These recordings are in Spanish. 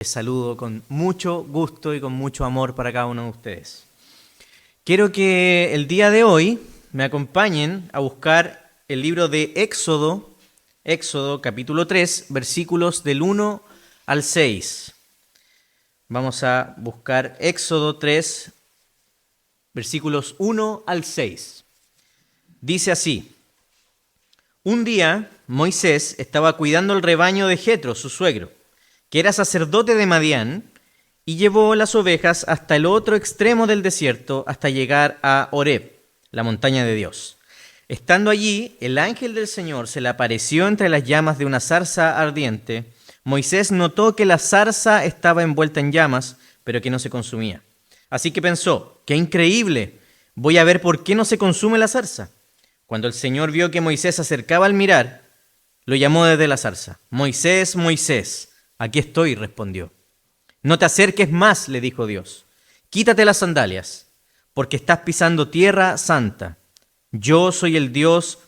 Les saludo con mucho gusto y con mucho amor para cada uno de ustedes. Quiero que el día de hoy me acompañen a buscar el libro de Éxodo capítulo 3, versículos del 1 al 6. Vamos a buscar Éxodo 3, versículos 1 al 6. Dice así: Un día Moisés estaba cuidando el rebaño de Jetro, su suegro, que era sacerdote de Madián, y llevó las ovejas hasta el otro extremo del desierto hasta llegar a Horeb, la montaña de Dios. Estando allí, el ángel del Señor se le apareció entre las llamas de una zarza ardiente. Moisés notó que la zarza estaba envuelta en llamas, pero que no se consumía. Así que pensó: ¡qué increíble! Voy a ver por qué no se consume la zarza. Cuando el Señor vio que Moisés se acercaba al mirar, lo llamó desde la zarza. «Moisés, Moisés». «Aquí estoy», respondió. «No te acerques más», le dijo Dios. «Quítate las sandalias, porque estás pisando tierra santa. Yo soy el Dios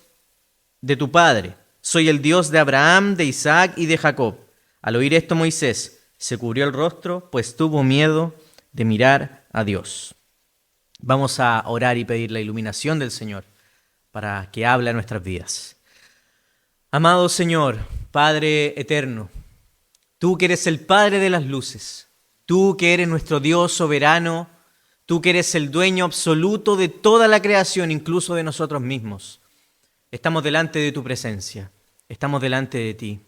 de tu padre, soy el Dios de Abraham, de Isaac y de Jacob». Al oír esto, Moisés se cubrió el rostro, pues tuvo miedo de mirar a Dios. Vamos a orar y pedir la iluminación del Señor para que hable a nuestras vidas. Amado Señor, Padre eterno, tú que eres el Padre de las luces, tú que eres nuestro Dios soberano, tú que eres el dueño absoluto de toda la creación, incluso de nosotros mismos, estamos delante de tu presencia, estamos delante de ti.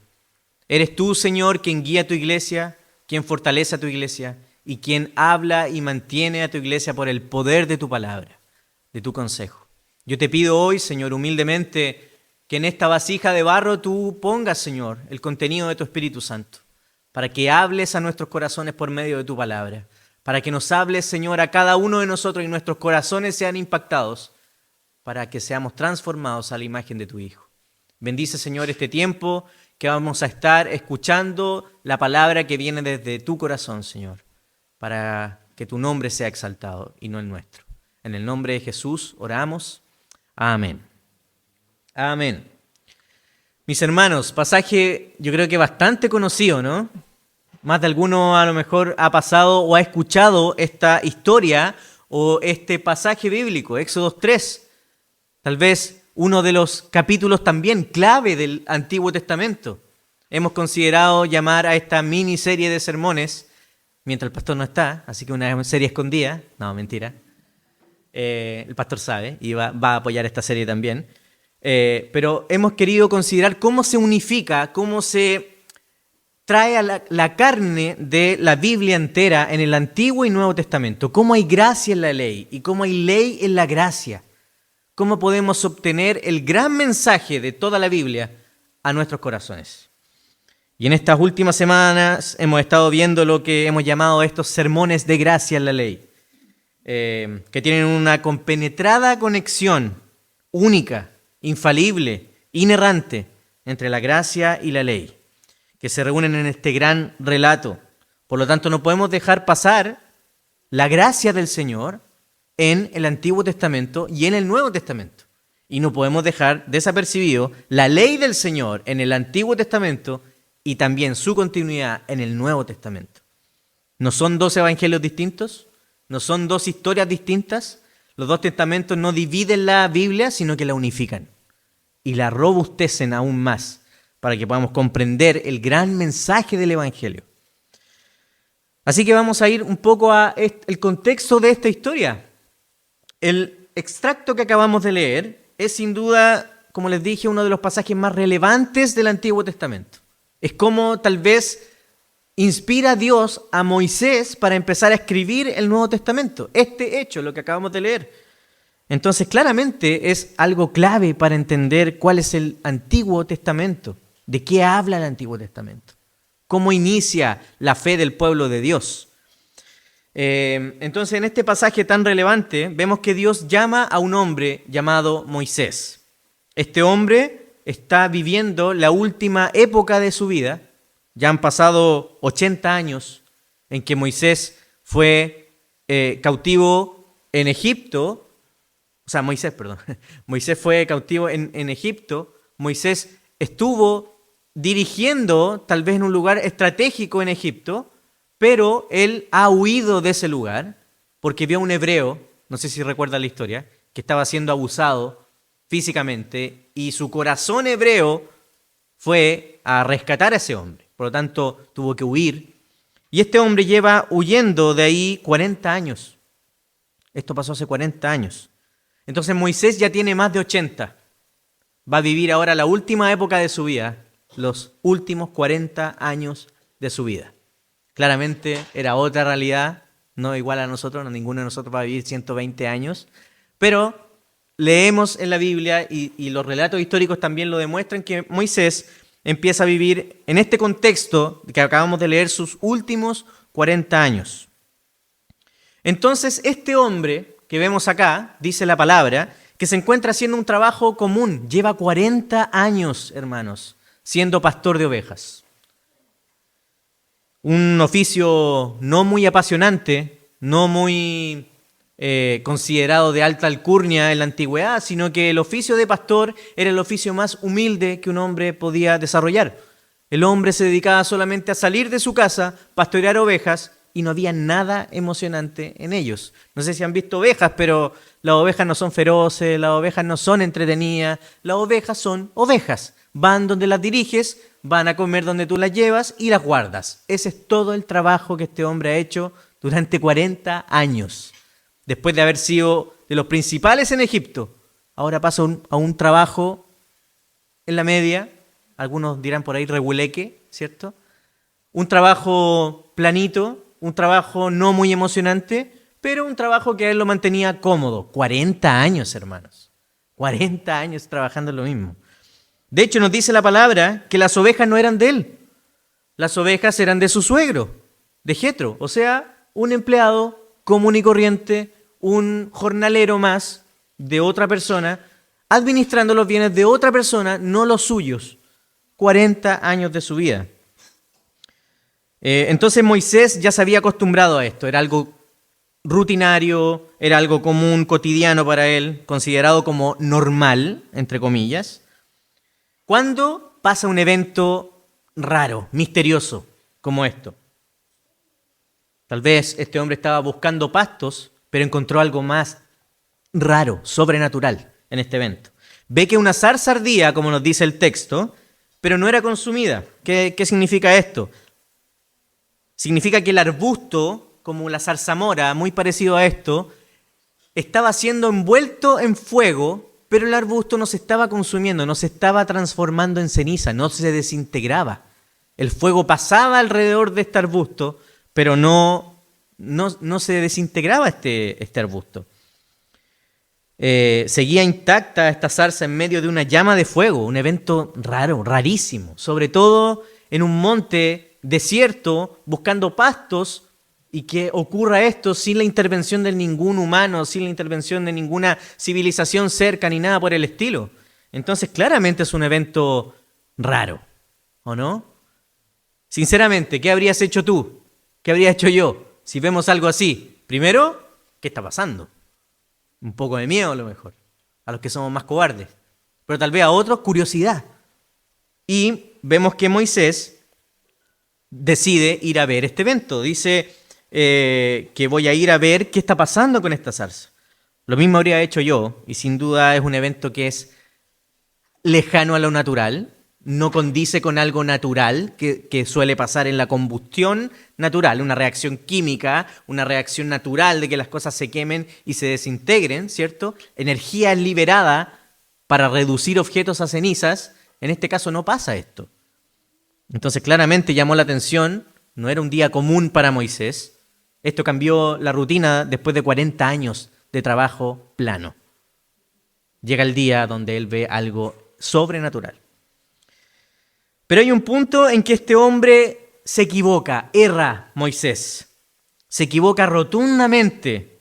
Eres tú, Señor, quien guía a tu iglesia, quien fortalece a tu iglesia y quien habla y mantiene a tu iglesia por el poder de tu palabra, de tu consejo. Yo te pido hoy, Señor, humildemente, que en esta vasija de barro tú pongas, Señor, el contenido de tu Espíritu Santo, para que hables a nuestros corazones por medio de tu palabra, para que nos hables, Señor, a cada uno de nosotros y nuestros corazones sean impactados, para que seamos transformados a la imagen de tu Hijo. Bendice, Señor, este tiempo que vamos a estar escuchando la palabra que viene desde tu corazón, Señor, para que tu nombre sea exaltado y no el nuestro. En el nombre de Jesús oramos. Amén. Amén. Mis hermanos, pasaje yo creo que bastante conocido, ¿no? Más de alguno a lo mejor ha pasado o ha escuchado esta historia o este pasaje bíblico, Éxodo 3. Tal vez uno de los capítulos también clave del Antiguo Testamento. Hemos considerado llamar a esta miniserie de sermones, mientras el pastor no está, así que una serie escondida. No, mentira. El pastor sabe y va a apoyar esta serie también. Pero hemos querido considerar cómo se unifica, cómo se trae a la carne de la Biblia entera en el Antiguo y Nuevo Testamento. Cómo hay gracia en la ley y cómo hay ley en la gracia. Cómo podemos obtener el gran mensaje de toda la Biblia a nuestros corazones. Y en estas últimas semanas hemos estado viendo lo que hemos llamado estos sermones de gracia en la ley, que tienen una compenetrada conexión única, infalible, inerrante entre la gracia y la ley, que se reúnen en este gran relato. Por lo tanto, no podemos dejar pasar la gracia del Señor en el Antiguo Testamento y en el Nuevo Testamento. Y no podemos dejar desapercibido la ley del Señor en el Antiguo Testamento y también su continuidad en el Nuevo Testamento. ¿No son dos evangelios distintos? ¿No son dos historias distintas? Los dos testamentos no dividen la Biblia, sino que la unifican y la robustecen aún más para que podamos comprender el gran mensaje del Evangelio. Así que vamos a ir un poco al contexto de esta historia. El extracto que acabamos de leer es sin duda, como les dije, uno de los pasajes más relevantes del Antiguo Testamento. Es como tal vez inspira Dios a Moisés para empezar a escribir el Nuevo Testamento. Este hecho, lo que acabamos de leer. Entonces, claramente es algo clave para entender cuál es el Antiguo Testamento. ¿De qué habla el Antiguo Testamento? ¿Cómo inicia la fe del pueblo de Dios? Entonces, en este pasaje tan relevante, vemos que Dios llama a un hombre llamado Moisés. Este hombre está viviendo la última época de su vida. Ya han pasado 80 años en que Moisés fue cautivo en Egipto. Moisés fue cautivo en Egipto. Moisés estuvo dirigiendo, tal vez en un lugar estratégico en Egipto, pero él ha huido de ese lugar porque vio a un hebreo, no sé si recuerda la historia, que estaba siendo abusado físicamente y su corazón hebreo fue a rescatar a ese hombre. Por lo tanto, tuvo que huir. Y este hombre lleva huyendo de ahí 40 años. Esto pasó hace 40 años. Entonces Moisés ya tiene más de 80. Va a vivir ahora la última época de su vida, los últimos 40 años de su vida. Claramente era otra realidad, no igual a nosotros, no, ninguno de nosotros va a vivir 120 años, pero leemos en la Biblia y los relatos históricos también lo demuestran que Moisés empieza a vivir en este contexto que acabamos de leer sus últimos 40 años. Entonces este hombre que vemos acá, dice la palabra, que se encuentra haciendo un trabajo común, lleva 40 años, hermanos, siendo pastor de ovejas. Un oficio no muy apasionante, no muy considerado de alta alcurnia en la antigüedad, sino que el oficio de pastor era el oficio más humilde que un hombre podía desarrollar. El hombre se dedicaba solamente a salir de su casa, pastorear ovejas, y no había nada emocionante en ellos. No sé si han visto ovejas, pero las ovejas no son feroces, las ovejas no son entretenidas, las ovejas son ovejas. Van donde las diriges, van a comer donde tú las llevas y las guardas. Ese es todo el trabajo que este hombre ha hecho durante 40 años. Después de haber sido de los principales en Egipto, ahora pasa a un trabajo en la media, algunos dirán por ahí reguleque, ¿cierto? Un trabajo planito, un trabajo no muy emocionante, pero un trabajo que a él lo mantenía cómodo. 40 años, hermanos. 40 años trabajando en lo mismo. De hecho, nos dice la palabra que las ovejas no eran de él. Las ovejas eran de su suegro, de Jetro. O sea, un empleado común y corriente, un jornalero más de otra persona, administrando los bienes de otra persona, no los suyos. 40 años de su vida. Entonces Moisés ya se había acostumbrado a esto. Era algo rutinario, era algo común, cotidiano para él, considerado como normal, entre comillas. ¿Cuándo pasa un evento raro, misterioso, como esto? Tal vez este hombre estaba buscando pastos, pero encontró algo más raro, sobrenatural en este evento. Ve que una zarza ardía, como nos dice el texto, pero no era consumida. ¿Qué significa esto? Significa que el arbusto, como la zarzamora, muy parecido a esto, estaba siendo envuelto en fuego, pero el arbusto no se estaba consumiendo, no se estaba transformando en ceniza, no se desintegraba. El fuego pasaba alrededor de este arbusto, pero no se desintegraba este arbusto. Seguía intacta esta zarza en medio de una llama de fuego, un evento raro, rarísimo, sobre todo en un monte desierto, buscando pastos, y que ocurra esto sin la intervención de ningún humano, sin la intervención de ninguna civilización cerca ni nada por el estilo. Entonces, claramente es un evento raro, ¿o no? Sinceramente, ¿qué habrías hecho tú? ¿Qué habría hecho yo si vemos algo así? Primero, ¿qué está pasando? Un poco de miedo a lo mejor, a los que somos más cobardes. Pero tal vez a otros, curiosidad. Y vemos que Moisés decide ir a ver este evento. Dice que voy a ir a ver qué está pasando con esta zarza. Lo mismo habría hecho yo, y sin duda es un evento que es lejano a lo natural, no condice con algo natural que suele pasar en la combustión natural, una reacción química, una reacción natural de que las cosas se quemen y se desintegren, ¿cierto? Energía es liberada para reducir objetos a cenizas. En este caso no pasa esto. Entonces claramente llamó la atención, no era un día común para Moisés. Esto cambió la rutina después de 40 años de trabajo plano. Llega el día donde él ve algo sobrenatural. Pero hay un punto en que este hombre se equivoca, erra Moisés. Se equivoca rotundamente.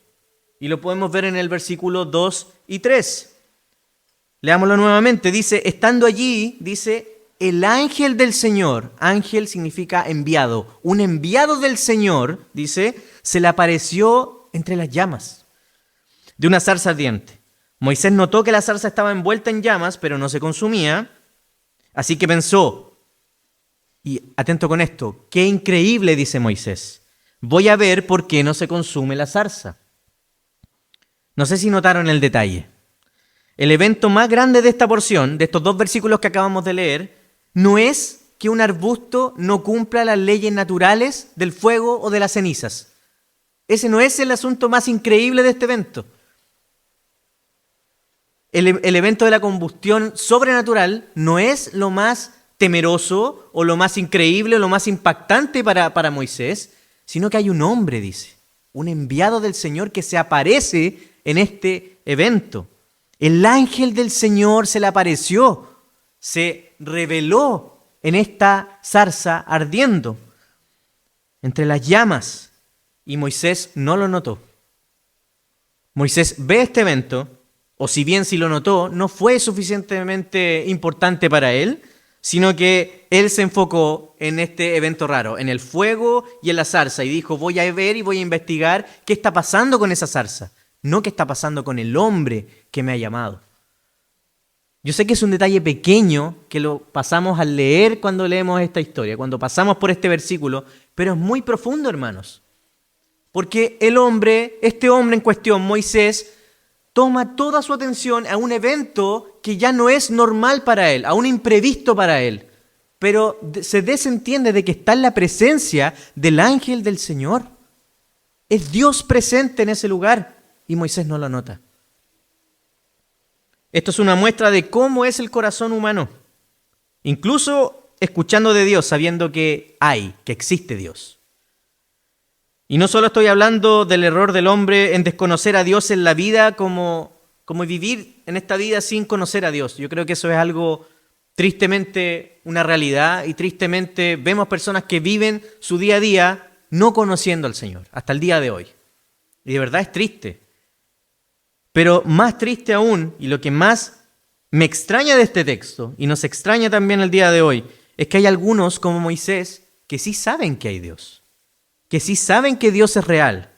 Y lo podemos ver en el versículo 2 y 3. Leámoslo nuevamente. Dice, estando allí, dice, el ángel del Señor, ángel significa enviado, un enviado del Señor, dice, se le apareció entre las llamas de una zarza ardiente. Moisés notó que la zarza estaba envuelta en llamas, pero no se consumía, así que pensó, y atento con esto, qué increíble, dice Moisés, voy a ver por qué no se consume la zarza. No sé si notaron el detalle. El evento más grande de esta porción, de estos 2 versículos que acabamos de leer, no es que un arbusto no cumpla las leyes naturales del fuego o de las cenizas. Ese no es el asunto más increíble de este evento. El evento de la combustión sobrenatural no es lo más temeroso o lo más increíble o lo más impactante para Moisés, sino que hay un hombre, dice, un enviado del Señor que se aparece en este evento. El ángel del Señor se le apareció, se reveló en esta zarza ardiendo entre las llamas, y Moisés no lo notó. Moisés ve este evento, o si bien sí lo notó, no fue suficientemente importante para él, sino que él se enfocó en este evento raro, en el fuego y en la zarza, y dijo, voy a ver y voy a investigar qué está pasando con esa zarza, no qué está pasando con el hombre que me ha llamado. Yo sé que es un detalle pequeño que lo pasamos al leer cuando leemos esta historia, cuando pasamos por este versículo, pero es muy profundo, hermanos. Porque el hombre, este hombre en cuestión, Moisés, toma toda su atención a un evento que ya no es normal para él, a un imprevisto para él. Pero se desentiende de que está en la presencia del ángel del Señor. Es Dios presente en ese lugar y Moisés no lo nota. Esto es una muestra de cómo es el corazón humano. Incluso escuchando de Dios, sabiendo que existe Dios. Y no solo estoy hablando del error del hombre en desconocer a Dios en la vida como vivir en esta vida sin conocer a Dios. Yo creo que eso es algo tristemente una realidad y tristemente vemos personas que viven su día a día no conociendo al Señor, hasta el día de hoy. Y de verdad es triste. Pero más triste aún, y lo que más me extraña de este texto, y nos extraña también el día de hoy, es que hay algunos como Moisés que sí saben que hay Dios. Que sí saben que Dios es real.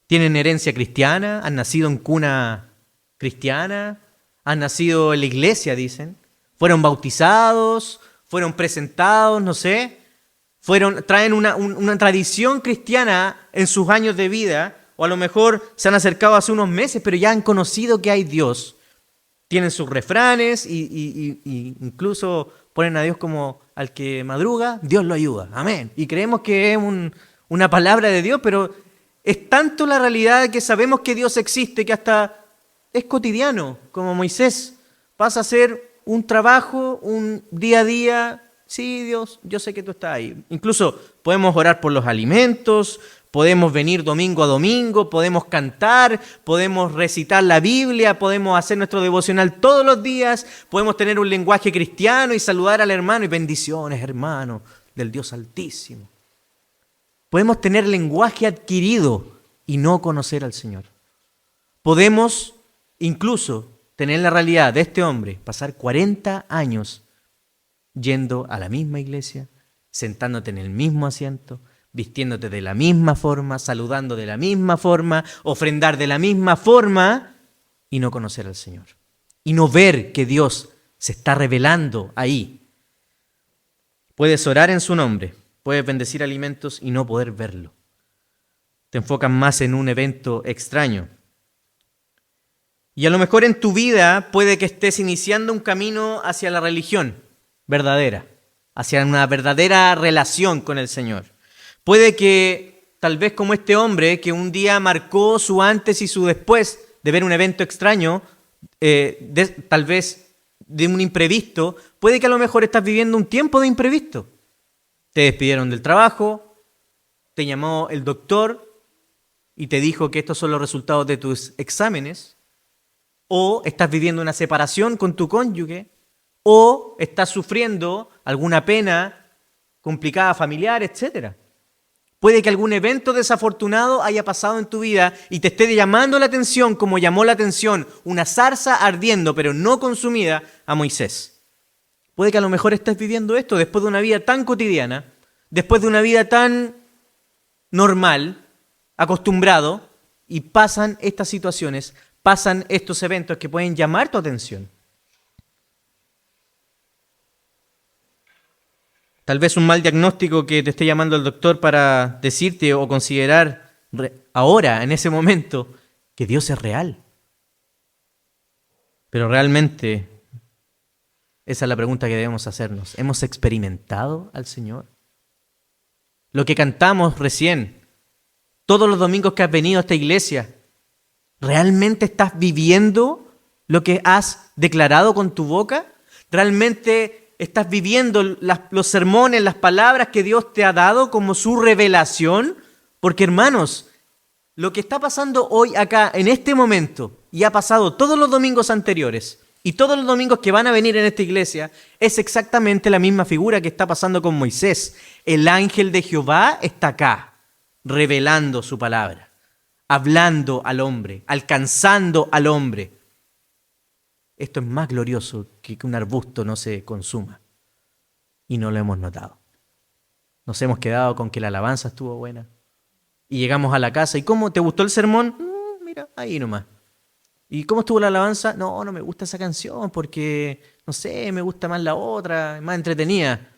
Tienen herencia cristiana, han nacido en cuna cristiana, han nacido en la iglesia, dicen. Fueron bautizados, fueron presentados, no sé. Traen una tradición cristiana en sus años de vida, o a lo mejor se han acercado hace unos meses, pero ya han conocido que hay Dios. Tienen sus refranes y incluso ponen a Dios como al que madruga, Dios lo ayuda. Amén. Y creemos que es una palabra de Dios, pero es tanto la realidad que sabemos que Dios existe que hasta es cotidiano, como Moisés. Pasa a ser un trabajo, un día a día. Sí, Dios, yo sé que tú estás ahí. Incluso podemos orar por los alimentos, podemos venir domingo a domingo, podemos cantar, podemos recitar la Biblia, podemos hacer nuestro devocional todos los días, podemos tener un lenguaje cristiano y saludar al hermano y bendiciones, hermano, del Dios Altísimo. Podemos tener lenguaje adquirido y no conocer al Señor. Podemos incluso tener la realidad de este hombre, pasar 40 años yendo a la misma iglesia, sentándote en el mismo asiento, vistiéndote de la misma forma, saludando de la misma forma, ofrendar de la misma forma y no conocer al Señor. Y no ver que Dios se está revelando ahí. Puedes orar en su nombre, puedes bendecir alimentos y no poder verlo. Te enfocas más en un evento extraño. Y a lo mejor en tu vida puede que estés iniciando un camino hacia la religión verdadera, hacia una verdadera relación con el Señor. Puede que, tal vez como este hombre, que un día marcó su antes y su después de ver un evento extraño, tal vez de un imprevisto, puede que a lo mejor estás viviendo un tiempo de imprevisto. Te despidieron del trabajo, te llamó el doctor y te dijo que estos son los resultados de tus exámenes, o estás viviendo una separación con tu cónyuge, o estás sufriendo alguna pena complicada familiar, etcétera. Puede que algún evento desafortunado haya pasado en tu vida y te esté llamando la atención como llamó la atención una zarza ardiendo pero no consumida a Moisés. Puede que a lo mejor estés viviendo esto después de una vida tan cotidiana, después de una vida tan normal, acostumbrado, y pasan estas situaciones, pasan estos eventos que pueden llamar tu atención. Tal vez un mal diagnóstico que te esté llamando el doctor para decirte o considerar ahora, en ese momento, que Dios es real. Pero realmente, esa es la pregunta que debemos hacernos. ¿Hemos experimentado al Señor? Lo que cantamos recién, todos los domingos que has venido a esta iglesia, ¿realmente estás viviendo lo que has declarado con tu boca? ¿Realmente estás viviendo los sermones, las palabras que Dios te ha dado como su revelación? Porque, hermanos, lo que está pasando hoy acá, en este momento, y ha pasado todos los domingos anteriores, y todos los domingos que van a venir en esta iglesia, es exactamente la misma figura que está pasando con Moisés. El ángel de Jehová está acá, revelando su palabra, hablando al hombre, alcanzando al hombre. Esto es más glorioso que un arbusto no se consuma. Y no lo hemos notado. Nos hemos quedado con que la alabanza estuvo buena. Y llegamos a la casa. ¿Y cómo? ¿Te gustó el sermón? Mira, ahí nomás. ¿Y cómo estuvo la alabanza? No me gusta esa canción porque, no sé, me gusta más la otra, más entretenida.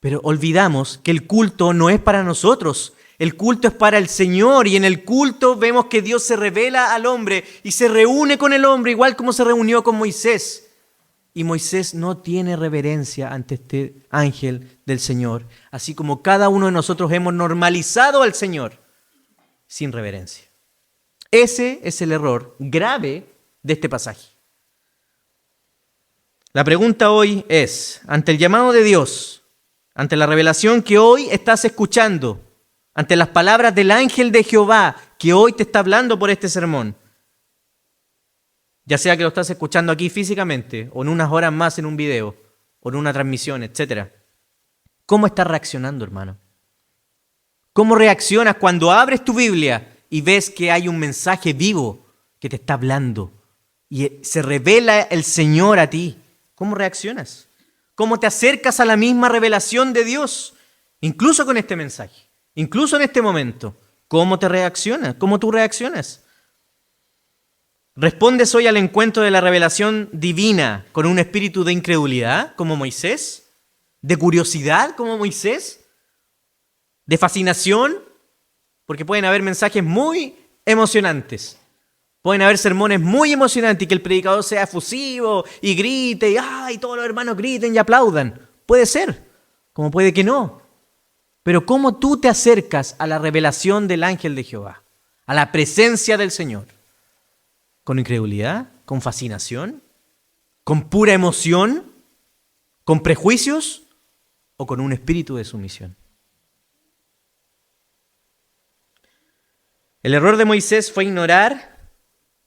Pero olvidamos que el culto no es para nosotros. El culto es para el Señor, y en el culto vemos que Dios se revela al hombre y se reúne con el hombre igual como se reunió con Moisés. Y Moisés no tiene reverencia ante este ángel del Señor, así como cada uno de nosotros hemos normalizado al Señor sin reverencia. Ese es el error grave de este pasaje. La pregunta hoy es, ante el llamado de Dios, ante la revelación que hoy estás escuchando, ante las palabras del ángel de Jehová que hoy te está hablando por este sermón, ya sea que lo estás escuchando aquí físicamente o en unas horas más en un video o en una transmisión, etc. ¿Cómo estás reaccionando, hermano? ¿Cómo reaccionas cuando abres tu Biblia y ves que hay un mensaje vivo que te está hablando y se revela el Señor a ti? ¿Cómo reaccionas? ¿Cómo te acercas a la misma revelación de Dios? Incluso con este mensaje. Incluso en este momento, ¿cómo te reaccionas? ¿Cómo tú reaccionas? ¿Respondes hoy al encuentro de la revelación divina con un espíritu de incredulidad, como Moisés? ¿De curiosidad, como Moisés? ¿De fascinación? Porque pueden haber mensajes muy emocionantes. Pueden haber sermones muy emocionantes y que el predicador sea efusivo y grite y todos los hermanos griten y aplaudan. Puede ser, como puede que no. Pero ¿cómo tú te acercas a la revelación del ángel de Jehová? A la presencia del Señor. ¿Con incredulidad? ¿Con fascinación? ¿Con pura emoción? ¿Con prejuicios? ¿O con un espíritu de sumisión? El error de Moisés fue ignorar,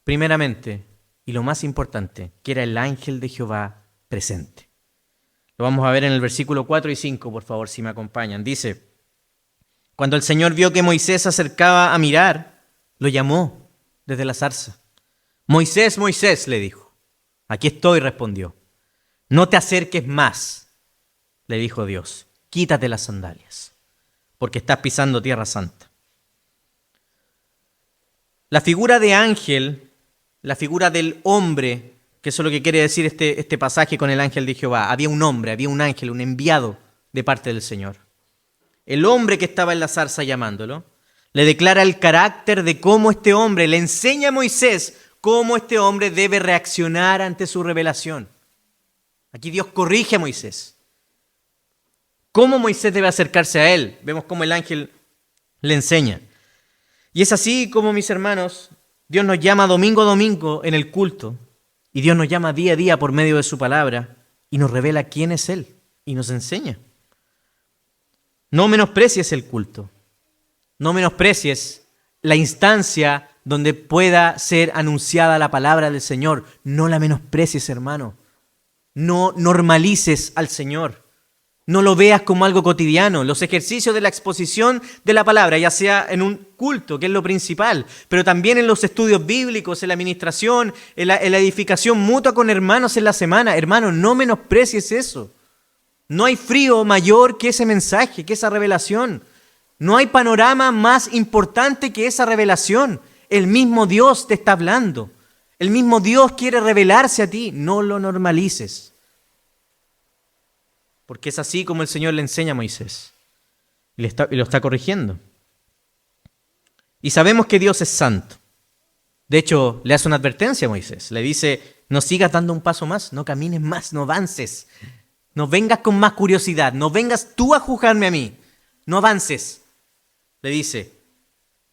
primeramente, y lo más importante, que era el ángel de Jehová presente. Lo vamos a ver en el versículo 4 y 5, por favor, si me acompañan. Dice, cuando el Señor vio que Moisés se acercaba a mirar, lo llamó desde la zarza. Moisés, Moisés, le dijo. Aquí estoy, respondió. No te acerques más, le dijo Dios. Quítate las sandalias, porque estás pisando tierra santa. La figura de ángel, la figura del hombre, que eso es lo que quiere decir este pasaje con el ángel de Jehová. Había un hombre, había un ángel, un enviado de parte del Señor. El hombre que estaba en la zarza llamándolo, le declara el carácter de cómo este hombre, le enseña a Moisés cómo este hombre debe reaccionar ante su revelación. Aquí Dios corrige a Moisés. ¿Cómo Moisés debe acercarse a él? Vemos cómo el ángel le enseña. Y es así como, mis hermanos, Dios nos llama domingo a domingo en el culto, y Dios nos llama día a día por medio de su palabra, y nos revela quién es Él, y nos enseña. No menosprecies el culto, no menosprecies la instancia donde pueda ser anunciada la palabra del Señor. No la menosprecies, hermano. No normalices al Señor. No lo veas como algo cotidiano. Los ejercicios de la exposición de la palabra, ya sea en un culto, que es lo principal, pero también en los estudios bíblicos, en la administración, en la edificación mutua con hermanos en la semana. Hermano, no menosprecies eso. No hay frío mayor que ese mensaje, que esa revelación. No hay panorama más importante que esa revelación. El mismo Dios te está hablando. El mismo Dios quiere revelarse a ti. No lo normalices. porque es así como el Señor le enseña a Moisés. Y lo está corrigiendo. Y sabemos que Dios es santo. De hecho, le hace una advertencia a Moisés. Le dice, no sigas dando un paso más, no camines más, no avances. No vengas con más curiosidad, no vengas tú a juzgarme a mí. No avances. Le dice,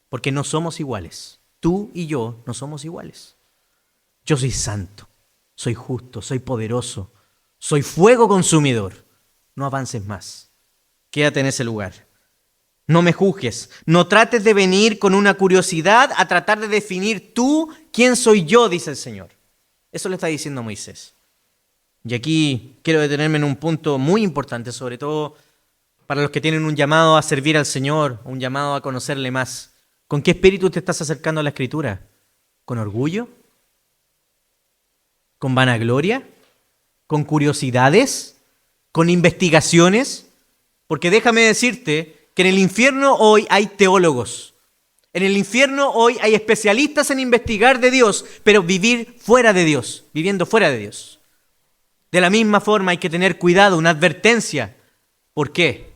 porque no somos iguales. Tú y yo no somos iguales. Yo soy santo, soy justo, soy poderoso, soy fuego consumidor. No avances más. Quédate en ese lugar. No me juzgues. No trates de venir con una curiosidad a tratar de definir tú quién soy yo, dice el Señor. Eso le está diciendo a Moisés. Y aquí quiero detenerme en un punto muy importante, sobre todo para los que tienen un llamado a servir al Señor, un llamado a conocerle más. ¿Con qué espíritu te estás acercando a la Escritura? ¿Con orgullo? ¿Con vanagloria? ¿Con curiosidades? ¿Con investigaciones? Porque déjame decirte que en el infierno hoy hay teólogos. En el infierno hoy hay especialistas en investigar de Dios, pero vivir fuera de Dios, viviendo fuera de Dios. De la misma forma hay que tener cuidado, una advertencia. ¿Por qué?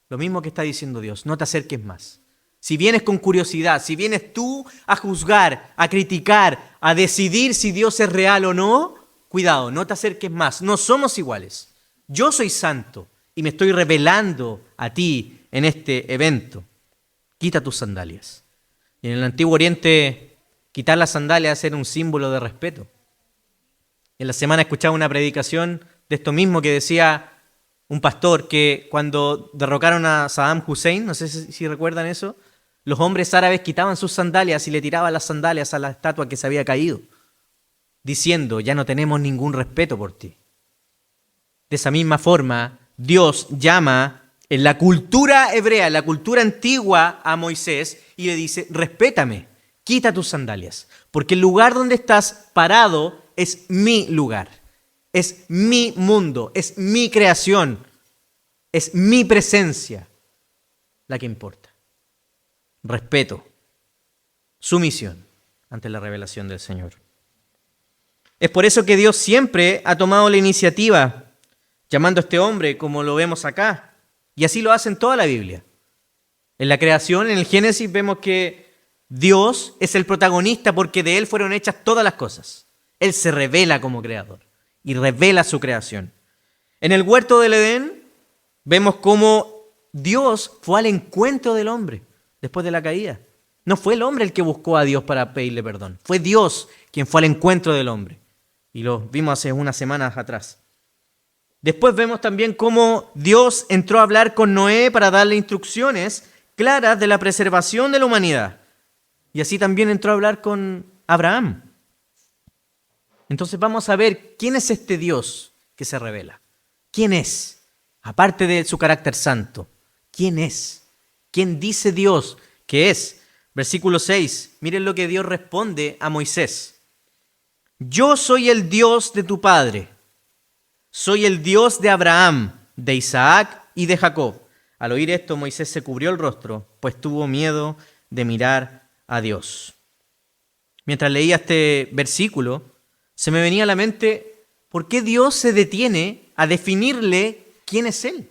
Lo mismo que está diciendo Dios, no te acerques más. Si vienes con curiosidad, si vienes tú a juzgar, a criticar, a decidir si Dios es real o no, cuidado, no te acerques más. No somos iguales. Yo soy santo y me estoy revelando a ti en este evento. Quita tus sandalias. Y en el Antiguo Oriente, quitar las sandalias era un símbolo de respeto. En la semana escuchaba una predicación de esto mismo que decía un pastor que cuando derrocaron a Saddam Hussein, no sé si recuerdan eso, los hombres árabes quitaban sus sandalias y le tiraban las sandalias a la estatua que se había caído, diciendo, ya no tenemos ningún respeto por ti. De esa misma forma, Dios llama en la cultura hebrea, en la cultura antigua a Moisés y le dice, respétame, quita tus sandalias, porque el lugar donde estás parado es mi lugar, es mi mundo, es mi creación, es mi presencia la que importa. Respeto, sumisión ante la revelación del Señor. Es por eso que Dios siempre ha tomado la iniciativa, llamando a este hombre como lo vemos acá, y así lo hace en toda la Biblia. En la creación, en el Génesis, vemos que Dios es el protagonista porque de Él fueron hechas todas las cosas. Él se revela como creador y revela su creación. En el huerto del Edén vemos cómo Dios fue al encuentro del hombre después de la caída. No fue el hombre el que buscó a Dios para pedirle perdón. Fue Dios quien fue al encuentro del hombre. Y lo vimos hace unas semanas atrás. Después vemos también cómo Dios entró a hablar con Noé para darle instrucciones claras de la preservación de la humanidad. Y así también entró a hablar con Abraham. Entonces vamos a ver quién es este Dios que se revela. ¿Quién es? Aparte de su carácter santo, ¿quién es? ¿Quién dice Dios que es? Versículo 6, miren lo que Dios responde a Moisés. Yo soy el Dios de tu padre. Soy el Dios de Abraham, de Isaac y de Jacob. Al oír esto, Moisés se cubrió el rostro, pues tuvo miedo de mirar a Dios. Mientras leía este versículo, se me venía a la mente, ¿por qué Dios se detiene a definirle quién es Él?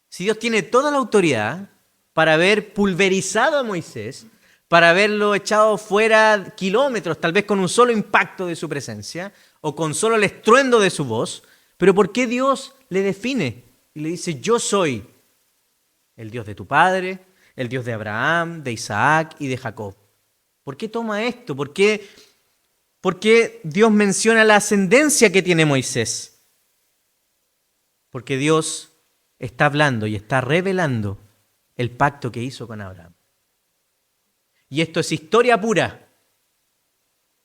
Si Dios tiene toda la autoridad para haber pulverizado a Moisés, para haberlo echado fuera kilómetros, tal vez con un solo impacto de su presencia, o con solo el estruendo de su voz, pero ¿por qué Dios le define? Y le dice, yo soy el Dios de tu padre, el Dios de Abraham, de Isaac y de Jacob. ¿Por qué toma esto? ¿Por qué Dios menciona la ascendencia que tiene Moisés? Porque Dios está hablando y está revelando el pacto que hizo con Abraham. Y esto es historia pura.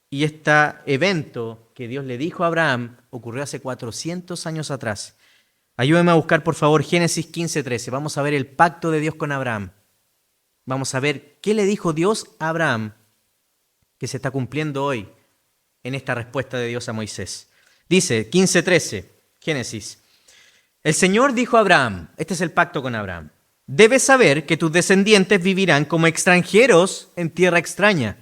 Y este evento que Dios le dijo a Abraham ocurrió hace 400 años atrás. Ayúdeme a buscar, por favor, Génesis 15:13. Vamos a ver el pacto de Dios con Abraham. Vamos a ver qué le dijo Dios a Abraham que se está cumpliendo hoy en esta respuesta de Dios a Moisés. Dice 15:13, Génesis. El Señor dijo a Abraham, este es el pacto con Abraham, debes saber que tus descendientes vivirán como extranjeros en tierra extraña,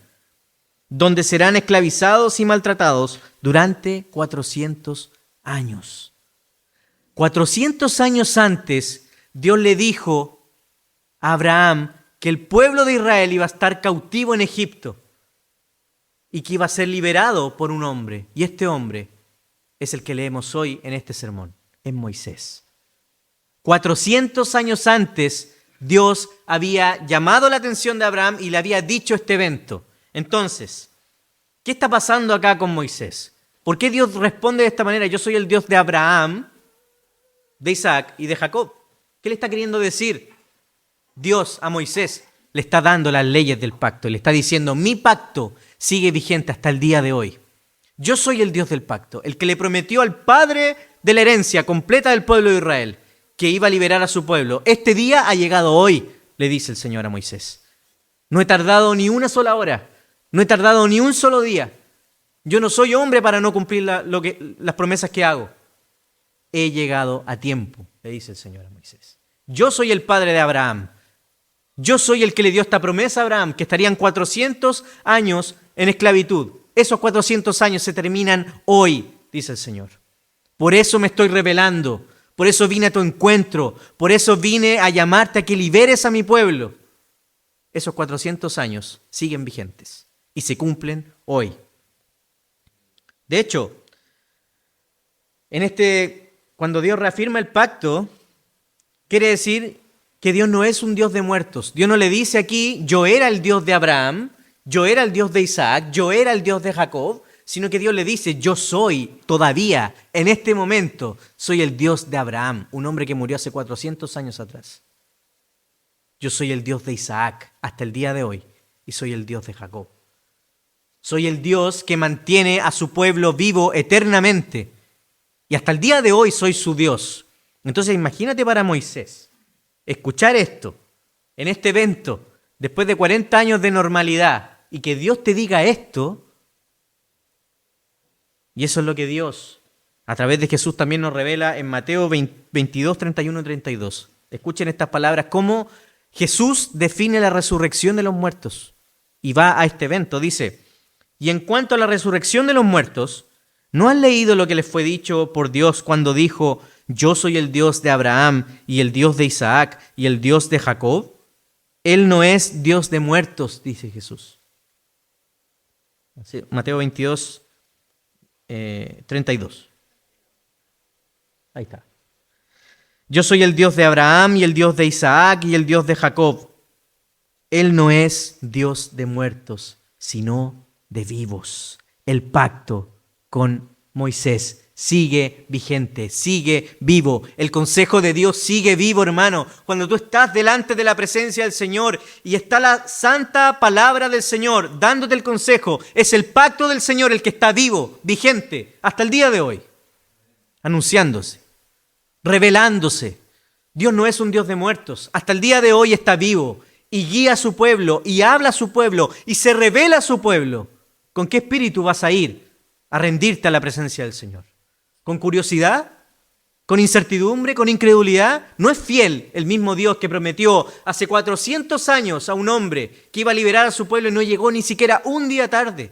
donde serán esclavizados y maltratados durante 400 años. 400 años antes, Dios le dijo a Abraham que el pueblo de Israel iba a estar cautivo en Egipto y que iba a ser liberado por un hombre. Y este hombre es el que leemos hoy en este sermón, es Moisés. 400 años antes, Dios había llamado la atención de Abraham y le había dicho este evento. Entonces, ¿qué está pasando acá con Moisés? ¿Por qué Dios responde de esta manera? Yo soy el Dios de Abraham, de Isaac y de Jacob. ¿Qué le está queriendo decir Dios a Moisés? Le está dando las leyes del pacto. Le está diciendo, mi pacto sigue vigente hasta el día de hoy. Yo soy el Dios del pacto, el que le prometió al padre de la herencia completa del pueblo de Israel, que iba a liberar a su pueblo. Este día ha llegado hoy, le dice el Señor a Moisés. No he tardado ni una sola hora, no he tardado ni un solo día. Yo no soy hombre para no cumplir las promesas que hago. He llegado a tiempo, le dice el Señor a Moisés. Yo soy el padre de Abraham. Yo soy el que le dio esta promesa a Abraham, que estarían 400 años en esclavitud. Esos 400 años se terminan hoy, dice el Señor. Por eso me estoy revelando, por eso vine a tu encuentro, por eso vine a llamarte a que liberes a mi pueblo. Esos 400 años siguen vigentes y se cumplen hoy. De hecho, cuando Dios reafirma el pacto, quiere decir que Dios no es un Dios de muertos. Dios no le dice aquí, yo era el Dios de Abraham, yo era el Dios de Isaac, yo era el Dios de Jacob, sino que Dios le dice, yo soy todavía, en este momento, soy el Dios de Abraham, un hombre que murió hace 400 años atrás. Yo soy el Dios de Isaac hasta el día de hoy y soy el Dios de Jacob. Soy el Dios que mantiene a su pueblo vivo eternamente y hasta el día de hoy soy su Dios. Entonces imagínate para Moisés escuchar esto en este evento después de 40 años de normalidad y que Dios te diga esto. Y eso es lo que Dios, a través de Jesús, también nos revela en Mateo 22, 31 y 32. Escuchen estas palabras, cómo Jesús define la resurrección de los muertos. Y va a este evento, dice, y en cuanto a la resurrección de los muertos, ¿no han leído lo que les fue dicho por Dios cuando dijo, yo soy el Dios de Abraham y el Dios de Isaac y el Dios de Jacob? Él no es Dios de muertos, dice Jesús. Así, Mateo 22, 32. Ahí está. Yo soy el Dios de Abraham y el Dios de Isaac y el Dios de Jacob. Él no es Dios de muertos, sino de vivos. El pacto con Moisés sigue vigente, sigue vivo. El consejo de Dios sigue vivo, hermano. Cuando tú estás delante de la presencia del Señor y está la santa palabra del Señor dándote el consejo, es el pacto del Señor el que está vivo, vigente, hasta el día de hoy, anunciándose, revelándose. Dios no es un Dios de muertos. Hasta el día de hoy está vivo y guía a su pueblo y habla a su pueblo y se revela a su pueblo. ¿Con qué espíritu vas a ir a rendirte a la presencia del Señor? ¿Con curiosidad? ¿Con incertidumbre? ¿Con incredulidad? ¿No es fiel el mismo Dios que prometió hace 400 años a un hombre que iba a liberar a su pueblo y no llegó ni siquiera un día tarde?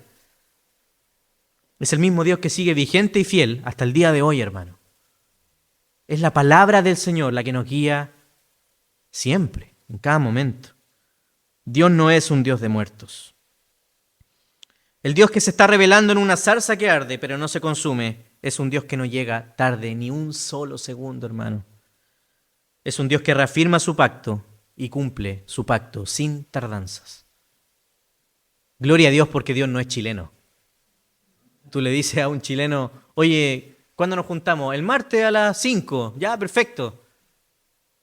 Es el mismo Dios que sigue vigente y fiel hasta el día de hoy, hermano. Es la palabra del Señor la que nos guía siempre, en cada momento. Dios no es un Dios de muertos. El Dios que se está revelando en una zarza que arde, pero no se consume, es un Dios que no llega tarde ni un solo segundo, hermano. Es un Dios que reafirma su pacto y cumple su pacto sin tardanzas. Gloria a Dios porque Dios no es chileno. Tú le dices a un chileno, oye, ¿cuándo nos juntamos? El martes a las 5, ya, perfecto.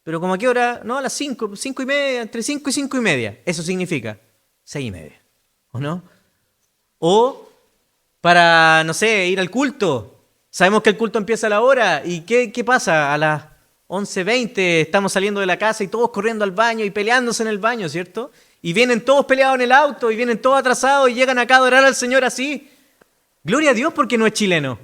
Pero ¿cómo a qué hora? No, a las 5, 5:30, entre 5 y 5:30. Eso significa 6:30, ¿o no? O para, no sé, ir al culto. Sabemos que el culto empieza a la hora. ¿Y qué pasa? A las 11:20 estamos saliendo de la casa y todos corriendo al baño y peleándose en el baño, ¿cierto? Y vienen todos peleados en el auto y vienen todos atrasados y llegan acá a adorar al Señor así. Gloria a Dios porque no es chileno.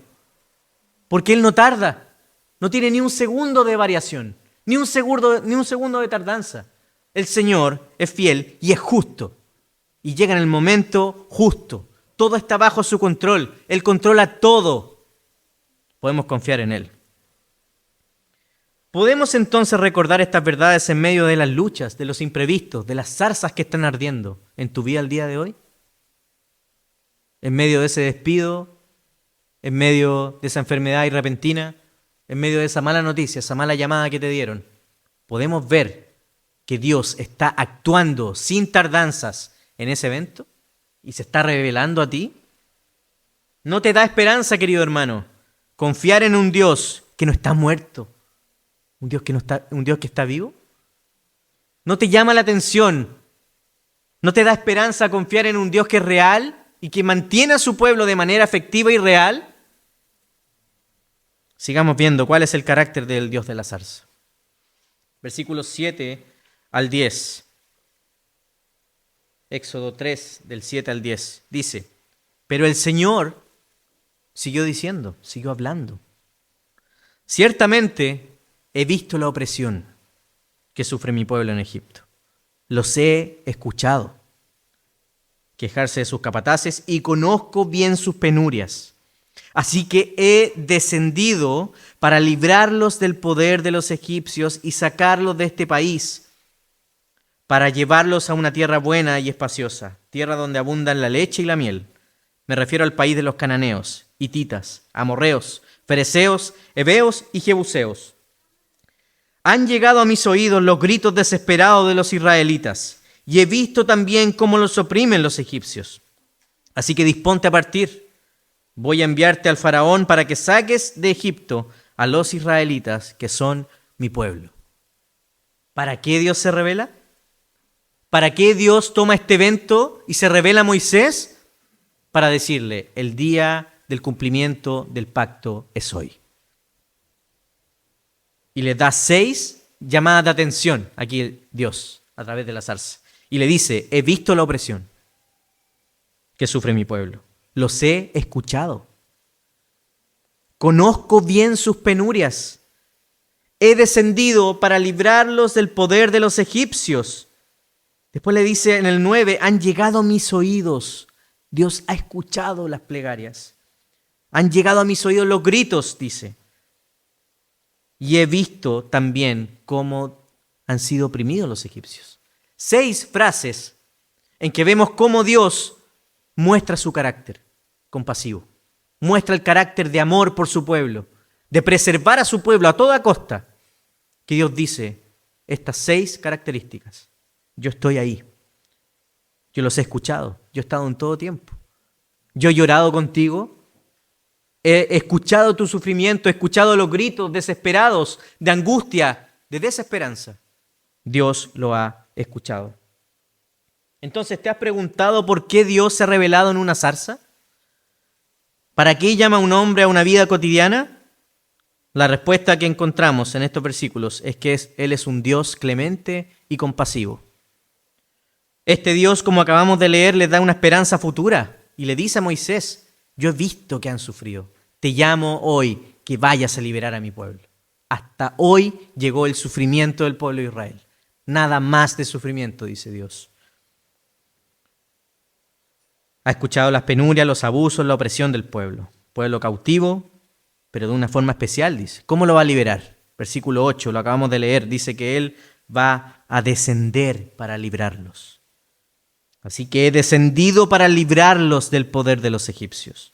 Porque Él no tarda. No tiene ni un segundo de variación. Ni un segundo de tardanza. El Señor es fiel y es justo. Y llega en el momento justo. Todo está bajo su control. Él controla todo. Podemos confiar en Él. Podemos entonces recordar estas verdades en medio de las luchas, de los imprevistos, de las zarzas que están ardiendo en tu vida el día de hoy. En medio de ese despido, en medio de esa enfermedad repentina, en medio de esa mala noticia, esa mala llamada que te dieron. Podemos ver que Dios está actuando sin tardanzas en ese evento y se está revelando a ti. ¿No te da esperanza, querido hermano, confiar en un Dios que no está muerto? ¿Un Dios que está vivo? ¿No te llama la atención? ¿No te da esperanza confiar en un Dios que es real y que mantiene a su pueblo de manera efectiva y real? Sigamos viendo cuál es el carácter del Dios de la zarza. Versículos 7 al 10. Éxodo 3, del 7 al 10. Dice, pero el Señor siguió diciendo, siguió hablando. Ciertamente he visto la opresión que sufre mi pueblo en Egipto. Los he escuchado quejarse de sus capataces y conozco bien sus penurias. Así que he descendido para librarlos del poder de los egipcios y sacarlos de este país, para llevarlos a una tierra buena y espaciosa, tierra donde abundan la leche y la miel. Me refiero al país de los cananeos, hititas, amorreos, fereceos, heveos y jebuseos. Han llegado a mis oídos los gritos desesperados de los israelitas, y he visto también cómo los oprimen los egipcios. Así que disponte a partir. Voy a enviarte al faraón para que saques de Egipto a los israelitas, que son mi pueblo. ¿Para qué Dios se revela? ¿Para qué Dios toma este evento y se revela a Moisés? Para decirle, el día del cumplimiento del pacto es hoy. Y le da 6 llamadas de atención aquí Dios a través de la zarza. Y le dice, he visto la opresión que sufre mi pueblo. Los he escuchado. Conozco bien sus penurias. He descendido para librarlos del poder de los egipcios. Después le dice en el 9, han llegado a mis oídos. Dios ha escuchado las plegarias. Han llegado a mis oídos los gritos, dice. Y he visto también cómo han sido oprimidos los egipcios. 6 frases en que vemos cómo Dios muestra su carácter compasivo. Muestra el carácter de amor por su pueblo, de preservar a su pueblo a toda costa. Que Dios dice, estas 6 características, yo estoy ahí. Yo los he escuchado, yo he estado en todo tiempo. Yo he llorado contigo. He escuchado tu sufrimiento, he escuchado los gritos desesperados, de angustia, de desesperanza. Dios lo ha escuchado. Entonces, ¿te has preguntado por qué Dios se ha revelado en una zarza? ¿Para qué llama a un hombre a una vida cotidiana? La respuesta que encontramos en estos versículos es que Él es un Dios clemente y compasivo. Este Dios, como acabamos de leer, les da una esperanza futura y le dice a Moisés, yo he visto que han sufrido. Te llamo hoy que vayas a liberar a mi pueblo. Hasta hoy llegó el sufrimiento del pueblo de Israel. Nada más de sufrimiento, dice Dios. Ha escuchado las penurias, los abusos, la opresión del pueblo. Pueblo cautivo, pero de una forma especial, dice. ¿Cómo lo va a liberar? Versículo 8, lo acabamos de leer, dice que Él va a descender para librarlos. Así que he descendido para librarlos del poder de los egipcios.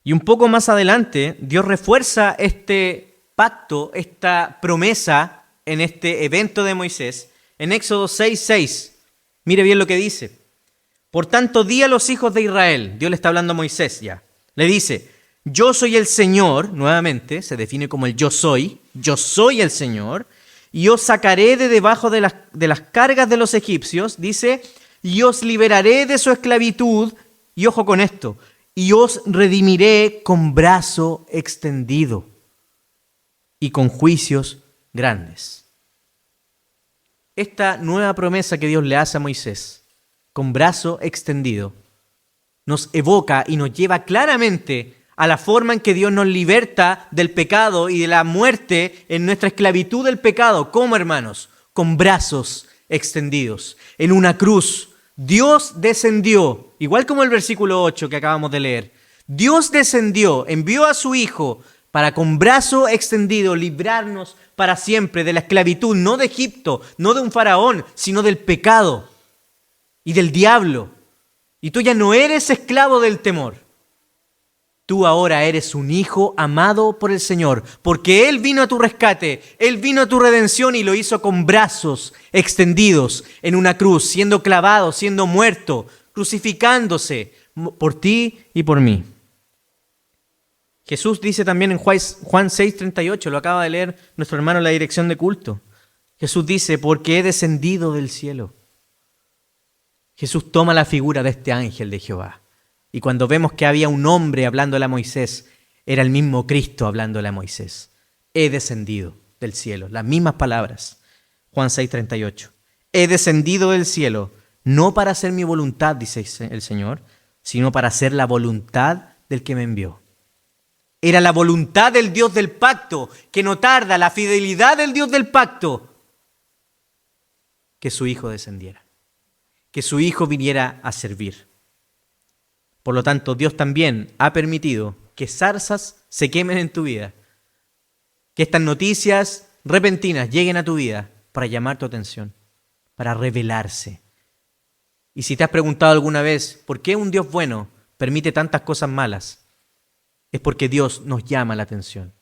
Y un poco más adelante, Dios refuerza este pacto, esta promesa en este evento de Moisés, en Éxodo 6:6. Mire bien lo que dice. Por tanto, di a los hijos de Israel, Dios le está hablando a Moisés ya, le dice, yo soy el Señor, nuevamente se define como el yo soy el Señor, y os sacaré de debajo de las cargas de los egipcios, dice, y os liberaré de su esclavitud, y ojo con esto, y os redimiré con brazo extendido y con juicios grandes. Esta nueva promesa que Dios le hace a Moisés, con brazo extendido, nos evoca y nos lleva claramente a la forma en que Dios nos liberta del pecado y de la muerte en nuestra esclavitud del pecado. ¿Cómo, hermanos? Con brazos extendidos. En una cruz, Dios descendió, igual como el versículo 8 que acabamos de leer. Dios descendió, envió a su Hijo para con brazo extendido librarnos para siempre de la esclavitud, no de Egipto, no de un faraón, sino del pecado y del diablo. Y tú ya no eres esclavo del temor. Tú ahora eres un hijo amado por el Señor, porque Él vino a tu rescate, Él vino a tu redención y lo hizo con brazos extendidos en una cruz, siendo clavado, siendo muerto, crucificándose por ti y por mí. Jesús dice también en Juan 6:38, lo acaba de leer nuestro hermano en la dirección de culto. Jesús dice, porque he descendido del cielo. Jesús toma la figura de este ángel de Jehová. Y cuando vemos que había un hombre hablándole a Moisés, era el mismo Cristo hablándole a Moisés. He descendido del cielo. Las mismas palabras. Juan 6:38. He descendido del cielo, no para hacer mi voluntad, dice el Señor, sino para hacer la voluntad del que me envió. Era la voluntad del Dios del pacto, que no tarda, la fidelidad del Dios del pacto, que su Hijo descendiera, que su Hijo viniera a servir. Por lo tanto, Dios también ha permitido que zarzas se quemen en tu vida, que estas noticias repentinas lleguen a tu vida para llamar tu atención, para revelarse. Y si te has preguntado alguna vez, ¿por qué un Dios bueno permite tantas cosas malas? Es porque Dios nos llama la atención.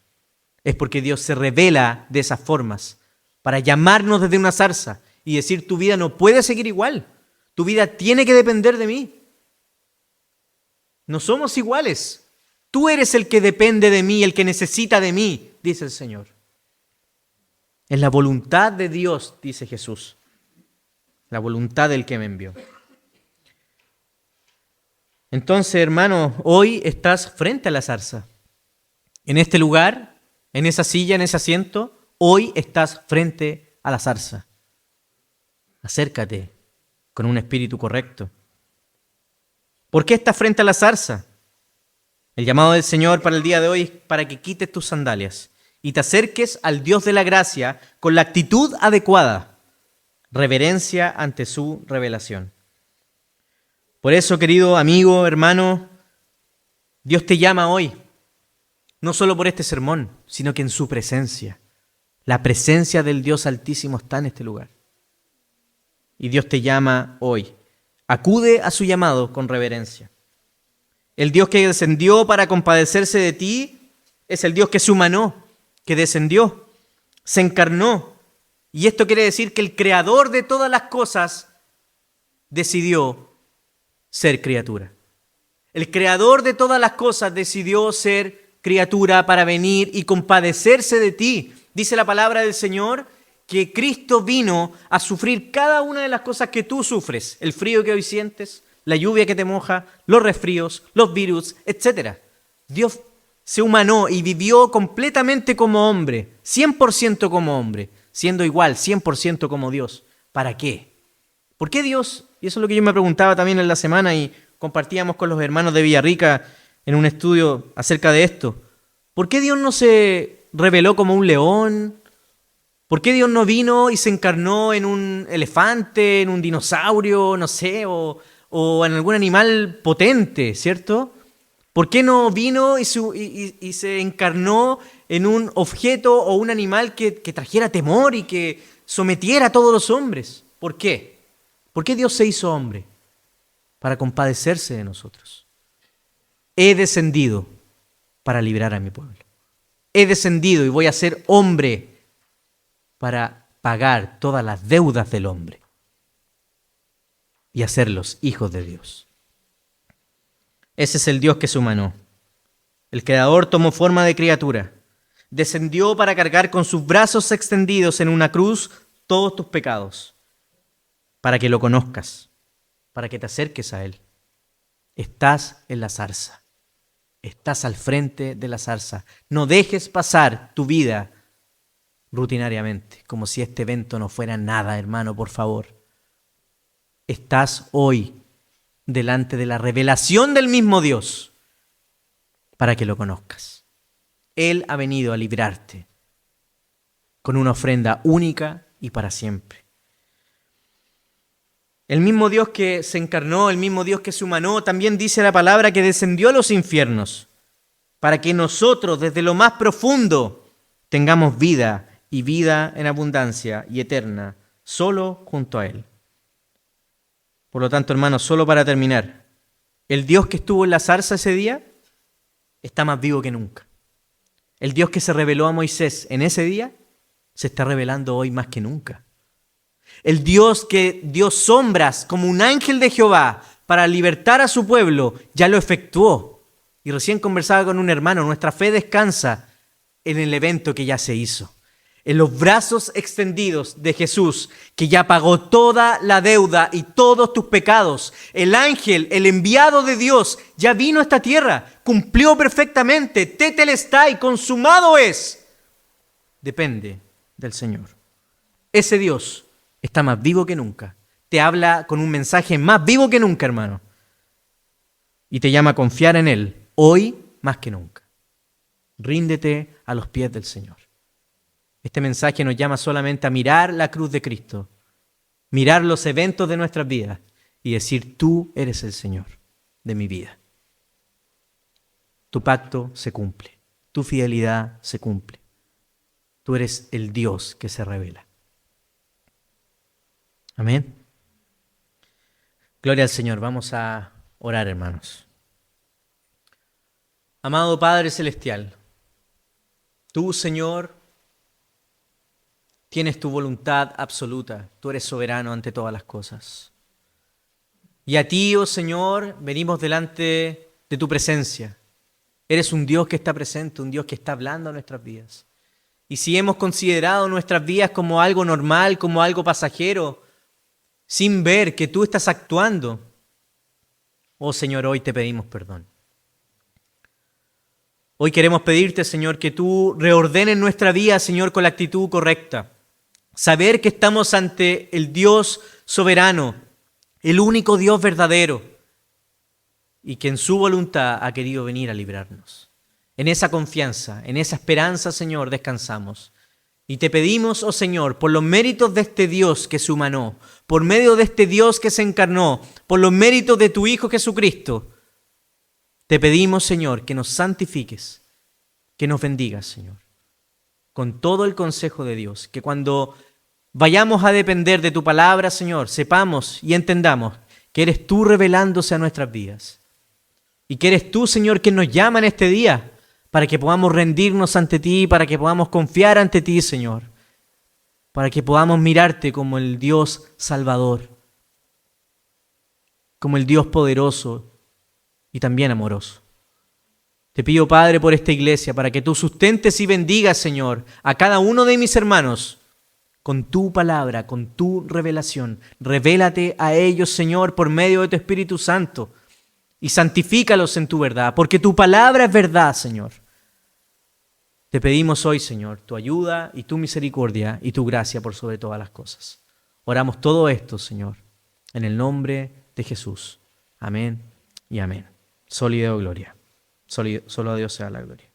Es porque Dios se revela de esas formas para llamarnos desde una zarza y decir, tu vida no puede seguir igual. Tu vida tiene que depender de mí. No somos iguales. Tú eres el que depende de mí, el que necesita de mí, dice el Señor. Es la voluntad de Dios, dice Jesús. La voluntad del que me envió. Entonces, hermano, hoy estás frente a la zarza. En este lugar, en esa silla, en ese asiento, hoy estás frente a la zarza. Acércate con un espíritu correcto. ¿Por qué estás frente a la zarza? El llamado del Señor para el día de hoy es para que quites tus sandalias y te acerques al Dios de la gracia con la actitud adecuada, reverencia ante su revelación. Por eso, querido amigo, hermano, Dios te llama hoy, no solo por este sermón, sino que en su presencia. La presencia del Dios Altísimo está en este lugar. Y Dios te llama hoy. Acude a su llamado con reverencia. El Dios que descendió para compadecerse de ti es el Dios que se humanó, que descendió, se encarnó. Y esto quiere decir que el creador de todas las cosas decidió ser criatura. El creador de todas las cosas decidió ser criatura para venir y compadecerse de ti. Dice la palabra del Señor que Cristo vino a sufrir cada una de las cosas que tú sufres. El frío que hoy sientes, la lluvia que te moja, los resfríos, los virus, etc. Dios se humanó y vivió completamente como hombre, 100% como hombre, siendo igual, 100% como Dios. ¿Para qué? ¿Por qué Dios? Y eso es lo que yo me preguntaba también en la semana y compartíamos con los hermanos de Villarrica en un estudio acerca de esto. ¿Por qué Dios no se reveló como un león? ¿Por qué Dios no vino y se encarnó en un elefante, en un dinosaurio, no sé, o en algún animal potente, ¿cierto? ¿Por qué no vino y se encarnó en un objeto o un animal que trajera temor y que sometiera a todos los hombres? ¿Por qué? ¿Por qué Dios se hizo hombre? Para compadecerse de nosotros. He descendido para librar a mi pueblo. He descendido y voy a ser hombre para pagar todas las deudas del hombre y hacerlos hijos de Dios. Ese es el Dios que se humanó. El Creador tomó forma de criatura. Descendió para cargar con sus brazos extendidos en una cruz todos tus pecados, para que lo conozcas, para que te acerques a Él. Estás en la zarza. Estás al frente de la zarza. No dejes pasar tu vida rutinariamente, como si este evento no fuera nada, hermano, por favor. Estás hoy delante de la revelación del mismo Dios para que lo conozcas. Él ha venido a librarte con una ofrenda única y para siempre. El mismo Dios que se encarnó, el mismo Dios que se humanó, también dice la palabra que descendió a los infiernos para que nosotros desde lo más profundo tengamos vida y vida en abundancia y eterna, solo junto a Él. Por lo tanto, hermanos, solo para terminar, el Dios que estuvo en la zarza ese día está más vivo que nunca. El Dios que se reveló a Moisés en ese día se está revelando hoy más que nunca. El Dios que dio sombras como un ángel de Jehová para libertar a su pueblo, ya lo efectuó. Y recién conversaba con un hermano, nuestra fe descansa en el evento que ya se hizo. En los brazos extendidos de Jesús, que ya pagó toda la deuda y todos tus pecados. El ángel, el enviado de Dios, ya vino a esta tierra, cumplió perfectamente, tetelestai, consumado es. Depende del Señor. Ese Dios está más vivo que nunca. Te habla con un mensaje más vivo que nunca, hermano. Y te llama a confiar en Él, hoy más que nunca. Ríndete a los pies del Señor. Este mensaje nos llama solamente a mirar la cruz de Cristo, mirar los eventos de nuestras vidas y decir, tú eres el Señor de mi vida. Tu pacto se cumple, tu fidelidad se cumple. Tú eres el Dios que se revela. Amén. Gloria al Señor. Vamos a orar, hermanos. Amado Padre Celestial, tú, Señor, tienes tu voluntad absoluta. Tú eres soberano ante todas las cosas. Y a ti, oh Señor, venimos delante de tu presencia. Eres un Dios que está presente, un Dios que está hablando a nuestras vidas. Y si hemos considerado nuestras vidas como algo normal, como algo pasajero, sin ver que tú estás actuando, oh Señor, hoy te pedimos perdón. Hoy queremos pedirte, Señor, que tú reordenes nuestra vida, Señor, con la actitud correcta. Saber que estamos ante el Dios soberano, el único Dios verdadero, y que en su voluntad ha querido venir a librarnos. En esa confianza, en esa esperanza, Señor, descansamos. Y te pedimos, oh Señor, por los méritos de este Dios que se humanó, por medio de este Dios que se encarnó, por los méritos de tu Hijo Jesucristo, te pedimos, Señor, que nos santifiques, que nos bendigas, Señor, con todo el consejo de Dios, que cuando vayamos a depender de tu palabra, Señor, sepamos y entendamos que eres tú revelándose a nuestras vidas y que eres tú, Señor, quien nos llama en este día para que podamos rendirnos ante ti, para que podamos confiar ante ti, Señor, para que podamos mirarte como el Dios Salvador, como el Dios poderoso y también amoroso. Te pido, Padre, por esta iglesia, para que tú sustentes y bendigas, Señor, a cada uno de mis hermanos con tu palabra, con tu revelación. Revélate a ellos, Señor, por medio de tu Espíritu Santo y santifícalos en tu verdad, porque tu palabra es verdad, Señor. Te pedimos hoy, Señor, tu ayuda y tu misericordia y tu gracia por sobre todas las cosas. Oramos todo esto, Señor, en el nombre de Jesús. Amén y amén. Solo a Dios sea la gloria.